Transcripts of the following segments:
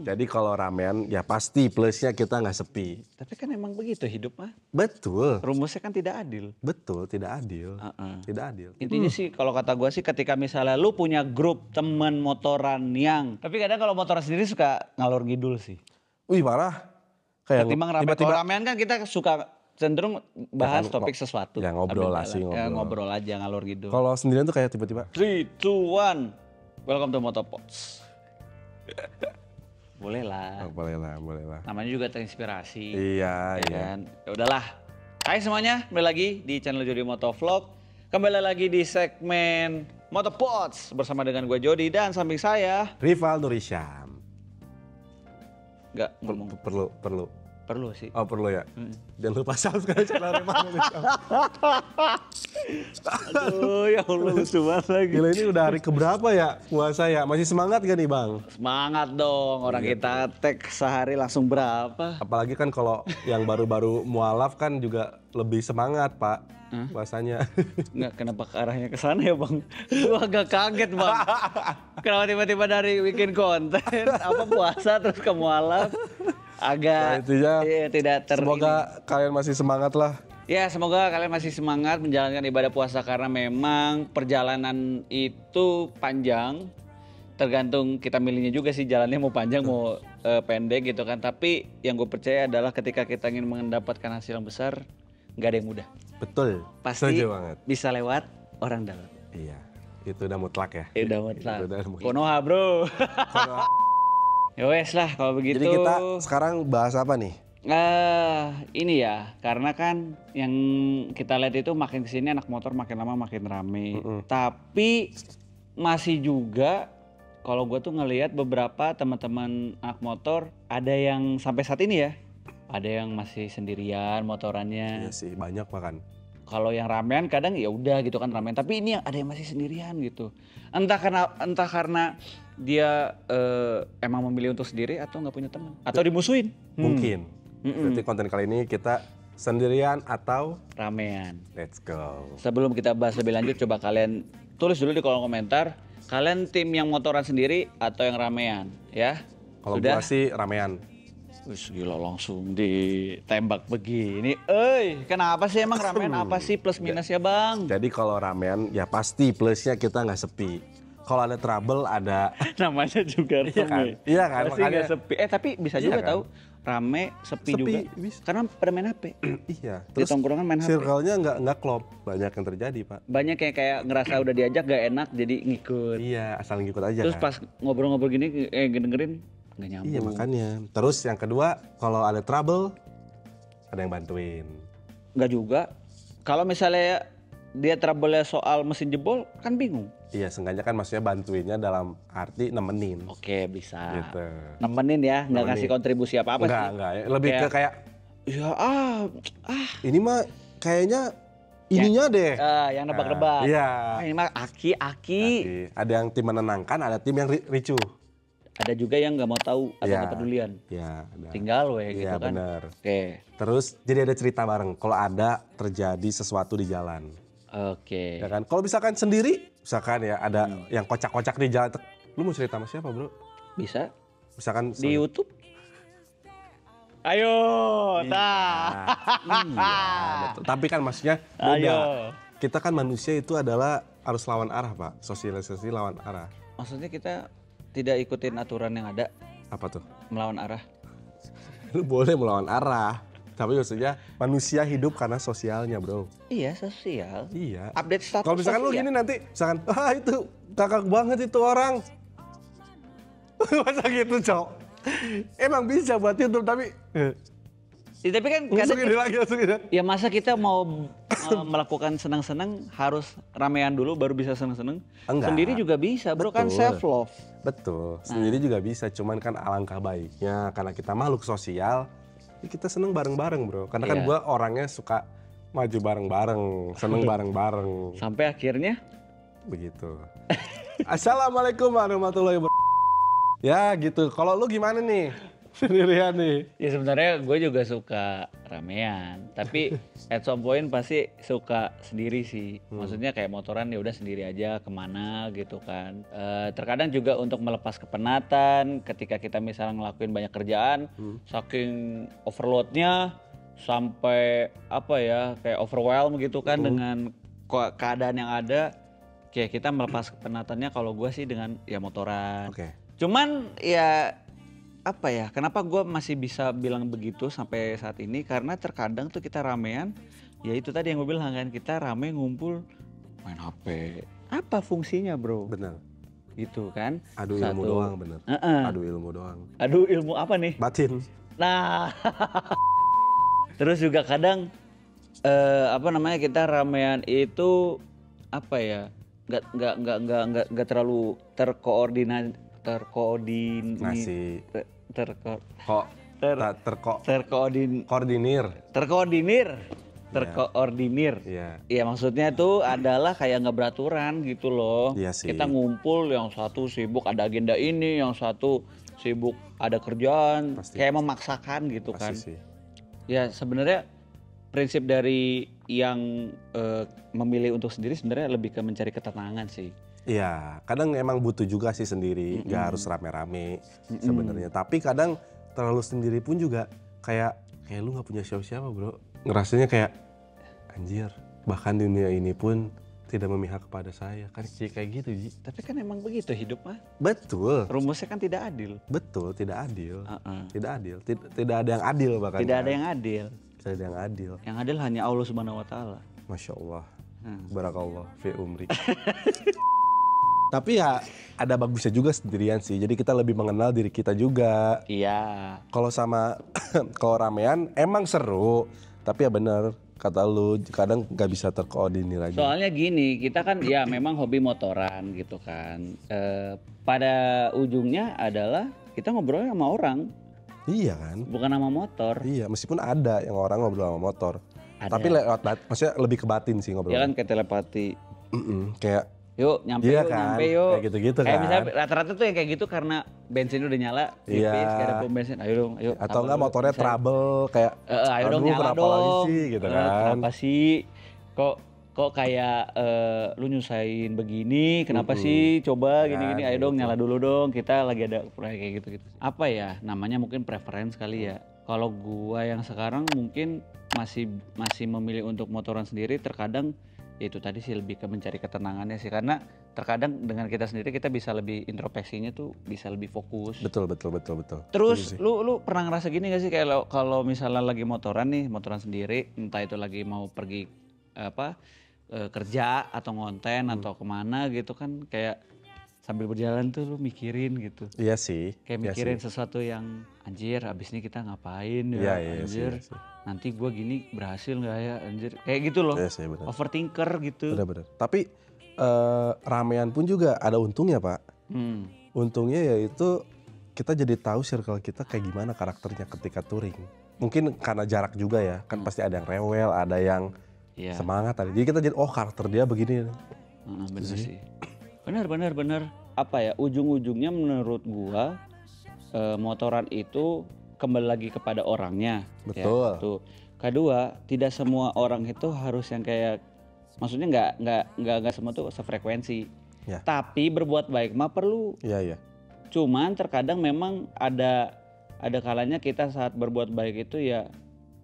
Jadi kalau ramean ya pasti plusnya kita nggak sepi. Tapi kan emang begitu hidup mah. Betul. Rumusnya kan tidak adil. Betul, tidak adil. Tidak adil. Intinya sih kalau kata gue sih ketika misalnya lu punya grup temen motoran yang. Tapi kadang kalau motoran sendiri suka ngalor ngidul sih. Wih parah. Kayak Ketimbang rame. Kalau ramean kan kita suka cenderung bahas topik sesuatu. Ya ngobrol lah sih ngobrol. Ya, ngobrol aja ngalor ngidul. Kalau sendirian tuh kayak tiba-tiba 3, 2, 1. Welcome to Motopods. Boleh lah. boleh lah. Namanya juga terinspirasi. Iya. Kan? Ya udahlah. Hai semuanya, kembali lagi di channel Jody Motovlog. Kembali lagi di segmen Motopods bersama dengan gue Jody dan samping saya Rival Nurisham. Enggak ngomong. Perlu sih. Oh perlu ya. Jangan lupa subscribe channel Rival Nurisham. Aduh ya Allah lucu banget lagi. Gila ini udah hari keberapa ya puasa ya? Masih semangat gak nih Bang? Semangat dong, orang kita tag sehari langsung berapa? Apalagi kan kalau yang baru-baru mualaf kan juga lebih semangat Pak puasanya. Enggak, kenapa ke arahnya ke sana ya Bang? Gua agak kaget Bang. Kenapa tiba-tiba dari bikin konten apa puasa terus ke mualaf? Agak tidak Semoga kalian masih semangat lah. Ya semoga kalian masih semangat menjalankan ibadah puasa karena memang perjalanan itu panjang. Tergantung kita milihnya juga sih jalannya mau panjang mau pendek gitu kan. Tapi yang gue percaya adalah ketika kita ingin mendapatkan hasil yang besar nggak ada yang mudah. Betul. Pasti banget. Bisa lewat orang dalam. Iya itu udah mutlak ya. Udah mutlak. Konoha bro. Ya wes lah kalau begitu. Jadi kita sekarang bahas apa nih? Ini ya, karena kan yang kita lihat itu makin kesini anak motor makin lama makin rame. Tapi masih juga kalau gue tuh ngelihat beberapa teman-teman anak motor ada yang sampai saat ini ya, ada yang masih sendirian motorannya. Iya sih banyak bahkan. Kalau yang ramean kadang ya udah gitu kan ramean, tapi ini ada yang masih sendirian gitu. Entah karena dia emang memilih untuk sendiri atau nggak punya teman atau dimusuhin. Mungkin. Berarti konten kali ini kita sendirian atau ramean. Let's go. Sebelum kita bahas lebih lanjut, coba kalian tulis dulu di kolom komentar. Kalian tim yang motoran sendiri atau yang ramean, ya? Kalau gua sih ramean. Wih gila langsung ditembak begini. Kenapa sih emang ramean apa sih plus minusnya Bang? Jadi kalau ramean ya pasti plusnya kita nggak sepi. Kalau ada trouble ada. Namanya juga rame. Iya kan? Pasti nggak sepi. Tapi bisa juga kan? Tahu rame sepi juga. Bisa. Karena pada main HP. Iya. Terus di tongkrongan main HP. Circle-nya nggak klop. Banyak yang terjadi Pak. Banyak yang kayak ngerasa udah diajak gak enak jadi ngikut. Iya asal ngikut aja. Terus pas ngobrol-ngobrol gini dengerin nggak nyambung. Iya makanya. Terus yang kedua kalau ada trouble ada yang bantuin. Nggak juga. Kalau misalnya dia trouble soal mesin jebol kan bingung. Iya, seenggaknya kan maksudnya bantuinnya dalam arti nemenin. Oke, bisa. Gitu. Nemenin ya, nggak ngasih kontribusi apa-apa sih. Enggak. Lebih ke kayak, ya ini mah kayaknya ininya deh. Yang nebak-nebak. Iya. Ini mah aki. Ada yang tim menenangkan, ada tim yang ricuh. Ada juga yang nggak mau tahu atau kepedulian. Iya. Tinggal gitu kan. Iya benar. Oke. Terus jadi ada cerita bareng kalau ada terjadi sesuatu di jalan. Oke. Ya kan? Kalau misalkan sendiri, misalkan ya ada yang kocak-kocak di jalan, lu mau cerita sama siapa bro? Bisa. Misalkan di YouTube. Ayo, Iya, betul. Tapi kan maksudnya beda. Kita kan manusia itu adalah harus lawan arah Pak, sosialisasi lawan arah. Maksudnya kita tidak ikutin aturan yang ada. Apa tuh? Melawan arah. Lu boleh melawan arah. Tapi maksudnya manusia hidup karena sosialnya bro. Iya sosial. Iya. Update status. Kalau misalkan lu gini nanti, misalkan, itu kakak banget itu orang. Masa gitu cowok. Emang bisa buat YouTube tapi. Ya, tapi kan kadang ya masa kita mau melakukan senang-senang harus ramean dulu baru bisa senang-senang. Sendiri juga bisa bro. Betul. Kan self love. Betul. Sendiri juga bisa. Cuman kan alangkah baiknya karena kita makhluk sosial. Kita seneng bareng-bareng bro, karena kan gue orangnya suka maju bareng-bareng, seneng bareng-bareng. Sampai akhirnya? Begitu. Assalamualaikum warahmatullahi wabarakatuh. Ya gitu, kalau lu gimana nih? Sendirian nih. Ya sebenarnya gue juga suka ramean, tapi at some point pasti suka sendiri sih. Maksudnya kayak motoran ya udah sendiri aja kemana gitu kan. Terkadang juga untuk melepas kepenatan ketika kita misalnya ngelakuin banyak kerjaan, saking overloadnya sampai apa ya kayak overwhelm gitu kan dengan keadaan yang ada, kayak kita melepas kepenatannya kalau gue sih dengan ya motoran. Oke. Cuman ya apa ya, kenapa gue masih bisa bilang begitu sampai saat ini, karena terkadang tuh kita ramean, ya itu tadi yang gue bilang kan, kita rame ngumpul main HP. Apa fungsinya bro? Bener. Gitu kan. Adu ilmu doang bener. Adu ilmu doang. Adu ilmu apa nih? Batin. Nah. Terus juga kadang apa namanya, kita ramean itu apa ya, nggak terlalu terkoordinasi terkoordinir. Iya, maksudnya itu adalah kayak nggak beraturan gitu loh. Iya sih. Kita ngumpul, yang satu sibuk ada agenda ini, yang satu sibuk ada kerjaan, kayak memaksakan gitu kan. Sih. Ya sebenarnya prinsip dari yang memilih untuk sendiri sebenarnya lebih ke mencari ketenangan sih. Iya, kadang emang butuh juga sih sendiri, nggak harus rame-rame sebenarnya. Tapi kadang terlalu sendiri pun juga kayak lu nggak punya siapa-siapa bro. Ngerasanya kayak anjir, bahkan dunia ini pun tidak memihak kepada saya. Kan kayak gitu Ji. Tapi kan emang begitu hidup mah. Betul. Rumusnya kan tidak adil. Betul, tidak adil. Tidak adil. Tidak ada yang adil bahkan. Tidak ada yang adil. Tidak ada yang adil. Yang adil hanya Allah Subhanahu wa taala. Masya Allah. Barakallah fi umri. Tapi ya ada bagusnya juga sendirian sih. Jadi kita lebih mengenal diri kita juga. Iya. Kalau kalau ramean emang seru. Tapi ya bener kata lu, kadang nggak bisa terkoordinir aja. Soalnya gini, kita kan ya memang hobi motoran gitu kan. Pada ujungnya adalah kita ngobrol sama orang. Iya kan. Bukan sama motor. Iya, meskipun ada yang orang ngobrol sama motor. Ada. Tapi lewat maksudnya lebih ke batin sih ngobrol. Ya kan kayak telepati. Kayak yuk nyampe iya yuk kan? nyampe yuk. Kayak gitu-gitu kayak kan. misalnya rata-rata tuh yang kayak gitu karena bensin udah nyala. Iya. Kayak ada pom bensin, ayo dong ayo. Atau enggak motornya trouble kayak ayo dong nyala kenapa dong. lagi sih gitu kan. Kenapa sih kok kayak lu nyusahin begini, kenapa sih coba gini-gini, ayo dong nyala dulu dong, kita lagi ada proyek kayak gitu-gitu. Apa ya namanya, mungkin preference kali ya. Kalau gua yang sekarang mungkin masih memilih untuk motoran sendiri, terkadang ya itu tadi sih lebih ke mencari ketenangannya sih, karena terkadang dengan kita sendiri kita bisa lebih introspeksinya tuh bisa lebih fokus. Betul. Terus lu pernah ngerasa gini gak sih kayak kalau misalnya lagi motoran sendiri, entah itu lagi mau pergi kerja atau ngonten atau kemana gitu kan, kayak sambil berjalan tuh lu mikirin gitu. Iya sih. Kayak mikirin sesuatu yang anjir abis ini kita ngapain ya, anjir. Iya. Nanti gue gini berhasil nggak ya anjir, kayak gitu loh. Iya sih, bener. Overthinker gitu. Bener. Tapi ramean pun juga ada untungnya Pak. Untungnya yaitu kita jadi tahu circle kita kayak gimana karakternya ketika touring. Mungkin karena jarak juga ya, kan pasti ada yang rewel, ada yang semangat. Jadi kita jadi karakter dia begini. Bener sih. Bener. Apa ya, ujung-ujungnya menurut gua motoran itu kembali lagi kepada orangnya. Betul. Ya, tuh. Kedua, tidak semua orang itu harus yang kayak, maksudnya nggak semua tuh sefrekuensi. Ya. Tapi berbuat baik mah perlu. Iya. Cuman terkadang memang ada kalanya kita saat berbuat baik itu ya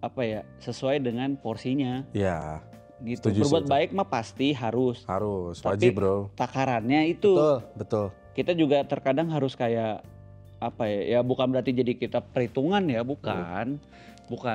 apa ya, sesuai dengan porsinya. Iya. Gitu. Setuju, berbuat baik mah pasti harus. Wajib bro. Takarannya itu. Betul. Kita juga terkadang harus kayak apa ya, bukan berarti jadi kita perhitungan ya, bukan,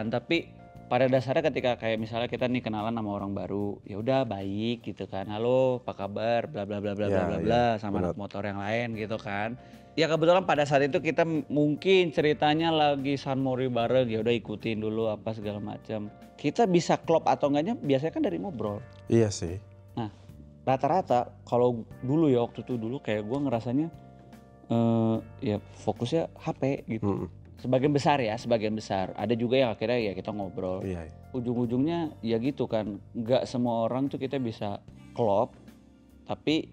tapi pada dasarnya ketika kayak misalnya kita nih kenalan sama orang baru, ya udah baik gitu kan, halo apa kabar, bla bla bla bla bla bla sama anak motor yang lain gitu kan. Ya kebetulan pada saat itu kita mungkin ceritanya lagi San Mori bareng, ya udah ikutin dulu apa segala macam. Kita bisa klop atau enggaknya biasanya kan dari ngobrol. Iya sih. Nah rata-rata kalau dulu ya, waktu itu dulu kayak gue ngerasanya ya fokusnya HP gitu. Sebagian besar. Ada juga yang akhirnya ya kita ngobrol. Iya. Ujung-ujungnya ya gitu kan, nggak semua orang tuh kita bisa klop. Tapi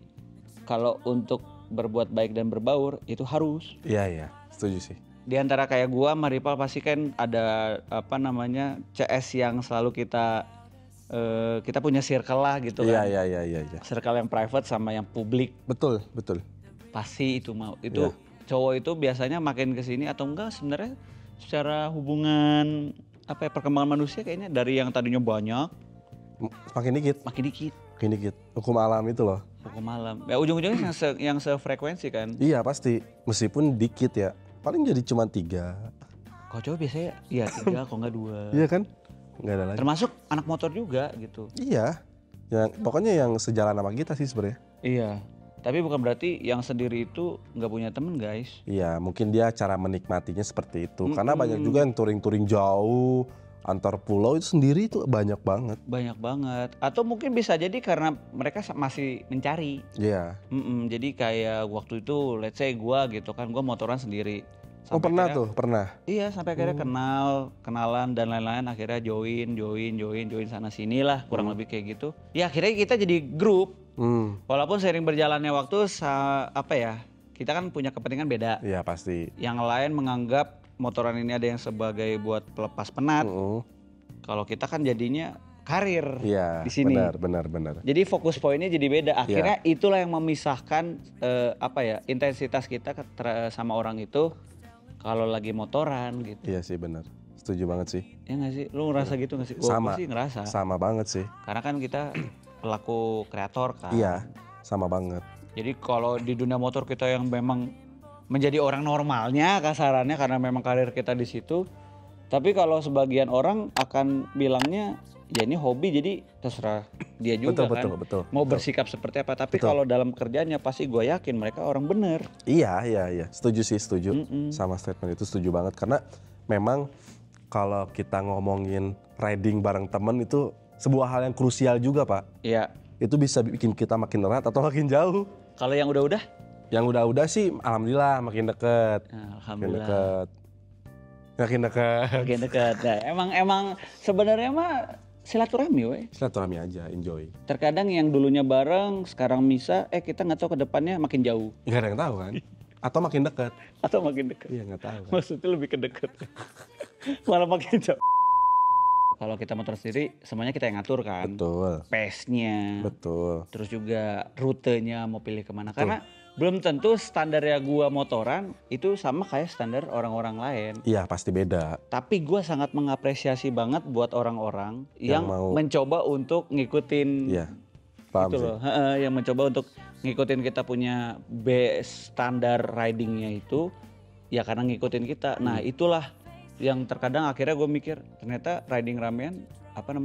kalau untuk berbuat baik dan berbaur itu harus. Iya, setuju sih. di antara kayak gua sama Ripal pasti kan ada apa namanya CS yang selalu kita punya circle lah gitu kan. Iya. Circle yang private sama yang publik. Betul. Pasti itu cowok itu biasanya makin kesini atau enggak sebenarnya secara hubungan apa ya, perkembangan manusia kayaknya dari yang tadinya banyak makin dikit. Hukum alam itu loh. Hukum alam. Ya ujung-ujungnya yang sefrekuensi kan. Iya pasti. Meskipun dikit ya. Paling jadi cuma 3. Kalau cowok biasanya ya 3 kalau enggak 2. Iya kan? Enggak ada lagi. Termasuk anak motor juga gitu. Iya. Pokoknya yang sejalan sama kita sih sebenarnya. Iya. Tapi bukan berarti yang sendiri itu nggak punya temen guys. Iya, mungkin dia cara menikmatinya seperti itu. Karena banyak juga yang touring-touring jauh, antar pulau itu sendiri itu banyak banget. Banyak banget. Atau mungkin bisa jadi karena mereka masih mencari. Iya. Jadi kayak waktu itu, let's say gua gitu kan, gua motoran sendiri. Pernah. Iya, sampai akhirnya kenalan dan lain-lain, akhirnya join sana sini lah, kurang lebih kayak gitu. Ya akhirnya kita jadi grup. Walaupun seiring berjalannya waktu, kita kan punya kepentingan beda. Iya pasti. Yang lain menganggap motoran ini ada yang sebagai buat pelepas penat. Kalau kita kan jadinya karir di sini. Benar. Jadi fokus poinnya jadi beda. Akhirnya itulah yang memisahkan intensitas kita sama orang itu kalau lagi motoran gitu. Iya sih benar. Setuju banget sih. Ya nggak sih? Lu ngerasa gitu nggak sih? Sama. Gua sih ngerasa. Sama banget sih. Karena kan kita pelaku kreator kan. Iya, sama banget. Jadi kalau di dunia motor kita yang memang menjadi orang normalnya kasarannya karena memang karir kita di situ. Tapi kalau sebagian orang akan bilangnya ya ini hobi jadi terserah dia juga betul, mau bersikap seperti apa. Tapi kalau dalam kerjanya pasti gue yakin mereka orang bener. Iya. Setuju. Sama statement itu setuju banget. Karena memang kalau kita ngomongin riding bareng temen itu sebuah hal yang krusial juga Pak. Iya. Itu bisa bikin kita makin erat atau makin jauh. Kalau yang udah-udah? Yang udah-udah sih alhamdulillah makin deket. Alhamdulillah. Makin dekat. Nah, emang sebenarnya mah silaturahmi we. Silaturahmi aja, enjoy. Terkadang yang dulunya bareng sekarang bisa, kita nggak tahu ke depannya makin jauh. Nggak ada yang tahu kan? Atau makin dekat. Iya nggak tahu. Kan? Maksudnya lebih ke dekat. Malah makin jauh. Kalau kita motor sendiri semuanya kita yang ngatur kan. Betul. Pace-nya. Betul. Terus juga rutenya mau pilih kemana. Karena belum tentu standarnya gua motoran itu sama kayak standar orang-orang lain. Iya pasti beda. Tapi gua sangat mengapresiasi banget buat orang-orang yang mencoba untuk ngikutin. Iya. Paham gitu sih. Loh. Yang mencoba untuk ngikutin kita punya base standar ridingnya itu. Ya karena ngikutin kita. Nah itulah yang terkadang akhirnya gue mikir ternyata riding ramean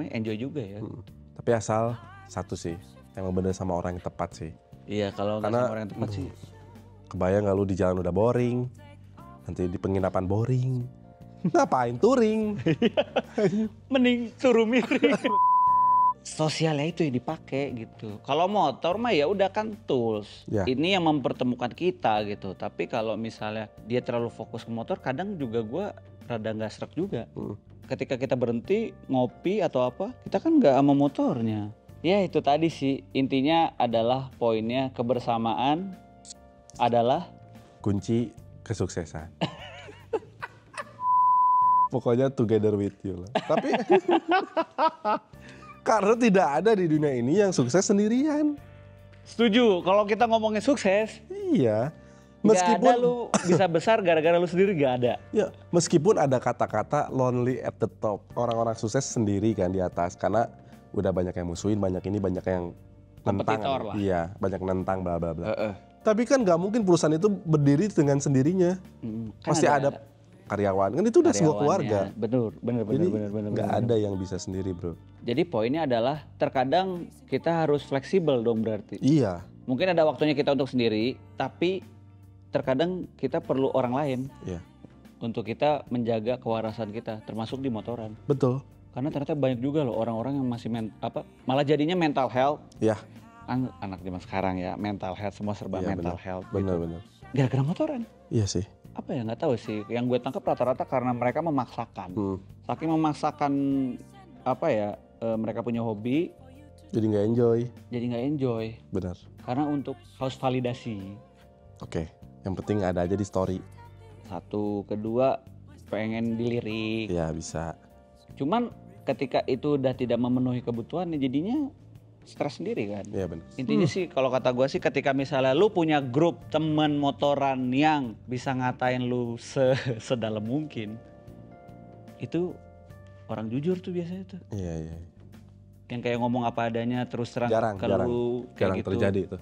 enjoy juga ya. Tapi asal satu sih, emang bener sama orang yang tepat sih. Iya kalau nggak sama orang yang tepat sih. Kebayang nggak lu di jalan udah boring, nanti di penginapan boring, ngapain touring? Mending suruh miring. Sosialnya itu yang dipakai gitu. Kalau motor mah ya udah kan tools. Ya. Ini yang mempertemukan kita gitu. Tapi kalau misalnya dia terlalu fokus ke motor, kadang juga gue rada nggak srek juga. Ketika kita berhenti ngopi atau apa, kita kan nggak sama motornya. Ya itu tadi sih, intinya adalah poinnya kebersamaan adalah kunci kesuksesan. Pokoknya together with you lah. Tapi karena tidak ada di dunia ini yang sukses sendirian. Setuju, kalau kita ngomongin sukses. Iya. Meskipun gak ada lu bisa besar gara-gara lu sendiri, gak ada. Ya, meskipun ada kata-kata lonely at the top. Orang-orang sukses sendiri kan di atas. Karena udah banyak yang musuhin, banyak yang nentang. Lah. Iya, banyak nentang bla bla bla. Tapi kan gak mungkin perusahaan itu berdiri dengan sendirinya. Kan pasti ada karyawan. Kan itu udah sebuah keluarga. Bener. Gak ada yang bisa sendiri bro. Jadi poinnya adalah terkadang kita harus fleksibel dong berarti. Iya. Mungkin ada waktunya kita untuk sendiri, tapi terkadang kita perlu orang lain. Iya. Untuk kita menjaga kewarasan kita, termasuk di motoran. Betul. Karena ternyata banyak juga loh orang-orang yang masih malah jadinya mental health. Iya. Anak zaman sekarang ya, mental health, semua serba mental health. Benar. Gara-gara motoran. Iya sih. Apa ya, nggak tahu sih. Yang gue tangkap rata-rata karena mereka memaksakan. Saking memaksakan mereka punya hobi. Jadi nggak enjoy. Benar. Karena untuk haus validasi. Oke. Yang penting ada aja di story. Satu, kedua pengen dilirik. Iya bisa. Cuman ketika itu udah tidak memenuhi kebutuhan jadinya stres sendiri kan. Iya benar. Intinya sih kalau kata gue sih ketika misalnya lu punya grup temen motoran yang bisa ngatain lu sedalam mungkin, itu orang jujur tuh biasanya tuh. Iya. Yang kayak ngomong apa adanya terus terang ke lu kayak jarang gitu. terjadi itu.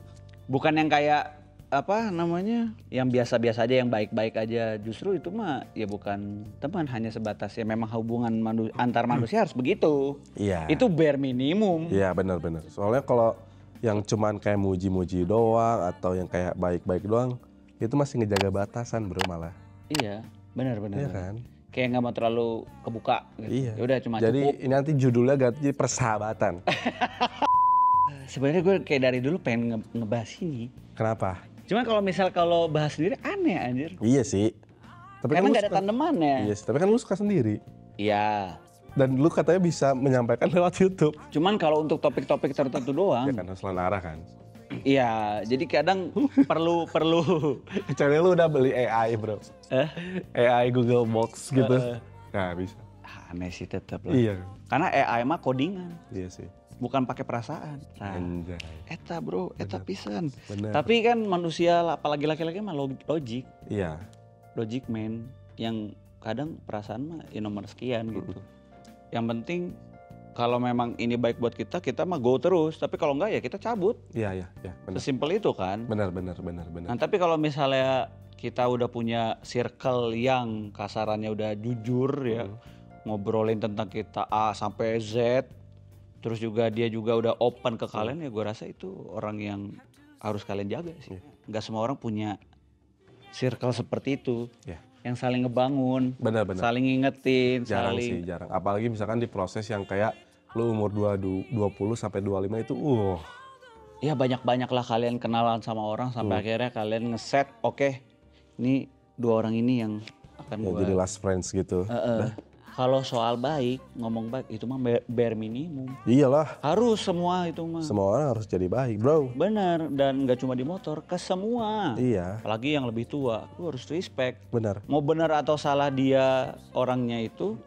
Bukan yang kayak apa namanya yang biasa-biasa aja yang baik-baik aja, justru itu mah ya bukan teman, hanya sebatas ya memang hubungan antar manusia harus begitu. Iya. Itu bare minimum. Iya benar. Soalnya kalau yang cuman kayak muji-muji doang atau yang kayak baik-baik doang itu masih ngejaga batasan bro malah. Iya benar. Iya kan. Kayak nggak mau terlalu kebuka gitu. Iya. Ya udah cuma jadi cukup. ini nanti judulnya ganti persahabatan. Sebenarnya gue kayak dari dulu pengen ngebahas ini. Kenapa? Cuman kalau bahas sendiri aneh anjir. Iya sih. Tapi Karena kan nggak ada tandemannya. Iya sih, tapi kan lu suka sendiri. Iya. Dan lu katanya bisa menyampaikan lewat YouTube. Cuman kalau untuk topik-topik tertentu doang. Ya kan harus lawan arah kan. Iya, jadi kadang perlu. Kecuali lu udah beli AI bro. AI Google Box gitu. Nah bisa. Aneh sih tetap lah. Iya. Karena AI mah codingan. Iya sih. Bukan pakai perasaan. Nah, Anjay. eta bro, eta pisan. Bener. Tapi kan manusia, apalagi laki-laki mah logik. Iya. Logic man. Yang kadang perasaan mah ya nomor sekian gitu. Yang penting kalau memang ini baik buat kita mah go terus. Tapi kalau enggak ya kita cabut. Iya. Bener. Sesimpel itu kan. Bener. Nah tapi kalau misalnya kita udah punya circle yang kasarannya udah jujur ya. Ngobrolin tentang kita A sampai Z. Terus juga dia juga udah open ke kalian ya gue rasa itu orang yang harus kalian jaga sih. Nggak semua orang punya circle seperti itu. Iya. Yang saling ngebangun, Bener. saling ngingetin, Jarang saling... sih, jarang. Apalagi misalkan di proses yang kayak lu umur 20 sampai 25 itu Ya banyak-banyak lah kalian kenalan sama orang sampai akhirnya kalian ngeset, oke, ini dua orang ini yang akan ya, gue... jadi last friends gitu. Kalau soal baik, ngomong baik itu mah bare minimum. Iyalah, Harus semua itu mah. semua orang harus jadi baik bro. Bener, dan nggak cuma di motor, ke semua. Iya, Apalagi yang lebih tua, lu harus respect. benar. Mau benar atau salah dia orangnya itu,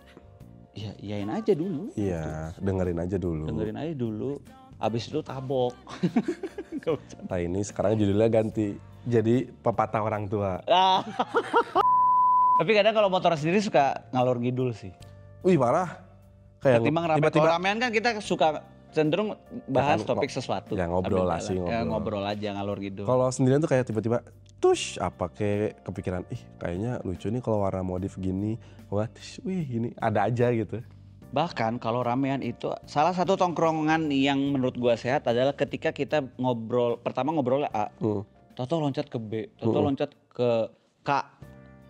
ya iyain aja dulu. Iya, dengerin aja dulu. Dengerin aja dulu, abis itu tabok. Nah ini sekarang judulnya ganti, jadi pepatah orang tua. Tapi kadang kalau motor sendiri suka ngalor ngidul sih. Wih parah. Kayak Ketimbang rame, kalau ramean kan kita suka cenderung bahas topik sesuatu. Ya ngobrol lah sih, Ya ngobrol aja ngalor ngidul. Kalau sendirian tuh kayak tiba-tiba, tush apa kayak kepikiran, kayaknya lucu nih kalau warna modif gini. Wah, wih ini ada aja gitu. Bahkan kalau ramean itu salah satu tongkrongan yang menurut gua sehat adalah ketika kita ngobrol, pertama ngobrolnya A, toto loncat ke B, toto loncat ke K,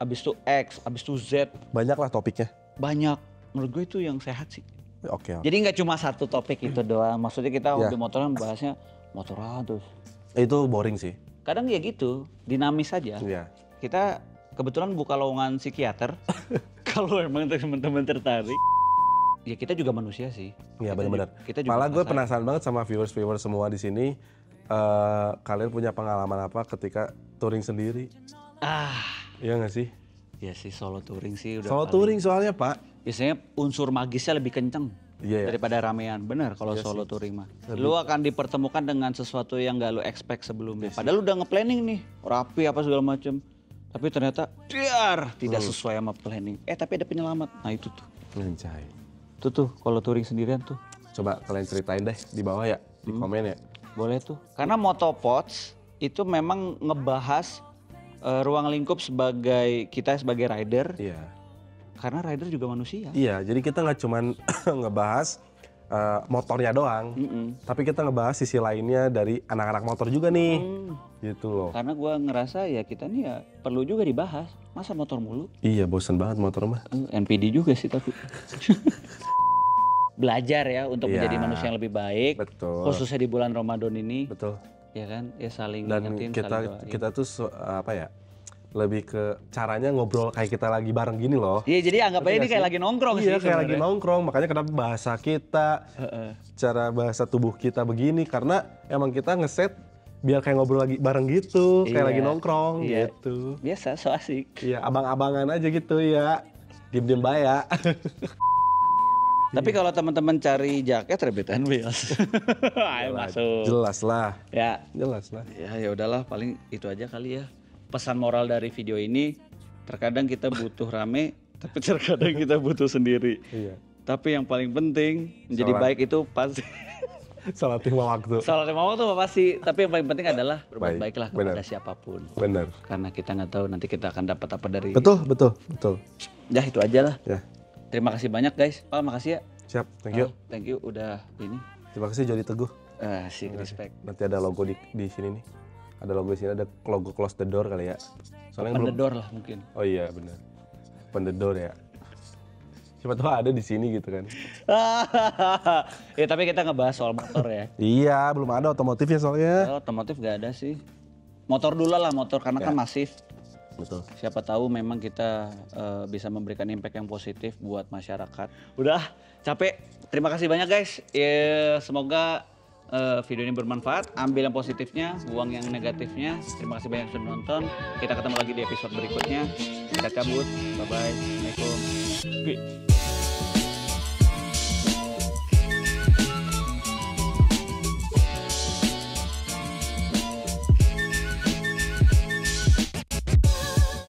abis itu X, abis itu Z. Banyak lah topiknya. Banyak, menurut gue itu yang sehat sih. Oke. Jadi nggak cuma satu topik itu doang, maksudnya kita hobi motoran bahasnya motoran terus. Itu boring sih. Kadang ya gitu, dinamis saja. Iya. Kita kebetulan buka lowongan psikiater, kalau emang teman-teman tertarik. Ya kita juga manusia sih. Iya benar-benar. Malah gue penasaran banget sama viewers semua di sini. Kalian punya pengalaman apa ketika touring sendiri? Iya nggak sih? Ya sih solo touring sih udah. Solo touring soalnya pak. Biasanya unsur magisnya lebih kenceng daripada ramean. Bener kalau solo touring mah. Lu akan dipertemukan dengan sesuatu yang gak lu expect sebelumnya. Padahal lu udah nge-planning nih, rapi apa segala macem. Tapi ternyata tidak sesuai sama planning. Tapi ada penyelamat. Nah itu tuh. Mencai. Itu tuh kalau touring sendirian tuh. Coba kalian ceritain deh di bawah ya, di komen ya. Boleh tuh. Karena Motopods itu memang ngebahas ruang lingkup kita sebagai rider. Iya. Karena rider juga manusia. Iya, jadi kita nggak cuman ngebahas motornya doang, tapi kita ngebahas sisi lainnya dari anak-anak motor juga nih, gitu loh. Karena gue ngerasa ya kita nih ya perlu juga dibahas. Masa motor mulu? Iya, bosen banget motor mah. NPD juga sih tapi. Belajar ya untuk menjadi manusia yang lebih baik. Betul. Khususnya di bulan Ramadan ini. Betul. Ya kan, ya saling dan ngingetin, kita tuh apa ya, lebih ke caranya ngobrol kayak kita lagi bareng gini loh. Iya, jadi anggap aja ini kayak lagi nongkrong sih. Iya, kayak lagi nongkrong, makanya kenapa bahasa kita, cara bahasa tubuh kita begini, karena emang kita ngeset biar kayak ngobrol lagi bareng gitu, kayak Iya. lagi nongkrong Iya. gitu. Biasa, so asik. Iya, abang-abangan aja gitu ya. Diem-diem baya. Tapi kalau teman-teman cari jaket rebutan Wheels. Ayo masuk. Jelas lah. Ya, Jelas lah. ya udahlah, paling itu aja kali ya. Pesan moral dari video ini, terkadang kita butuh rame, tapi terkadang kita butuh sendiri. Iya. Tapi yang paling penting menjadi Salat. baik itu pasti. Salat 5 waktu. Salah lima waktu pasti. Tapi yang paling penting adalah berbuat Baik, baiklah benar. kepada siapapun. Bener. Karena kita nggak tahu nanti kita akan dapat apa dari. Betul. Ya itu aja lah. Ya. Terima kasih banyak guys. Pak, makasih ya. Siap, thank you. Thank you udah ini. Terima kasih Jody Teguh. Asik, respect. Nanti ada logo di sini nih. Ada logo di sini, ada logo close the door kali ya. Soalnya Open belum. the door lah mungkin. Oh iya benar. Open the door ya. Siapa tahu ada di sini gitu kan. Ya tapi kita ngebahas soal motor ya. Iya, belum ada otomotifnya soalnya. Otomotif gak ada sih. Motor dulu lah motor karena kan masif. Betul. Siapa tahu memang kita bisa memberikan impact yang positif buat masyarakat. Udah capek. Terima kasih banyak guys. Ya, semoga video ini bermanfaat. Ambil yang positifnya, buang yang negatifnya. Terima kasih banyak sudah nonton. Kita ketemu lagi di episode berikutnya. Kita cabut. Bye bye. Assalamualaikum.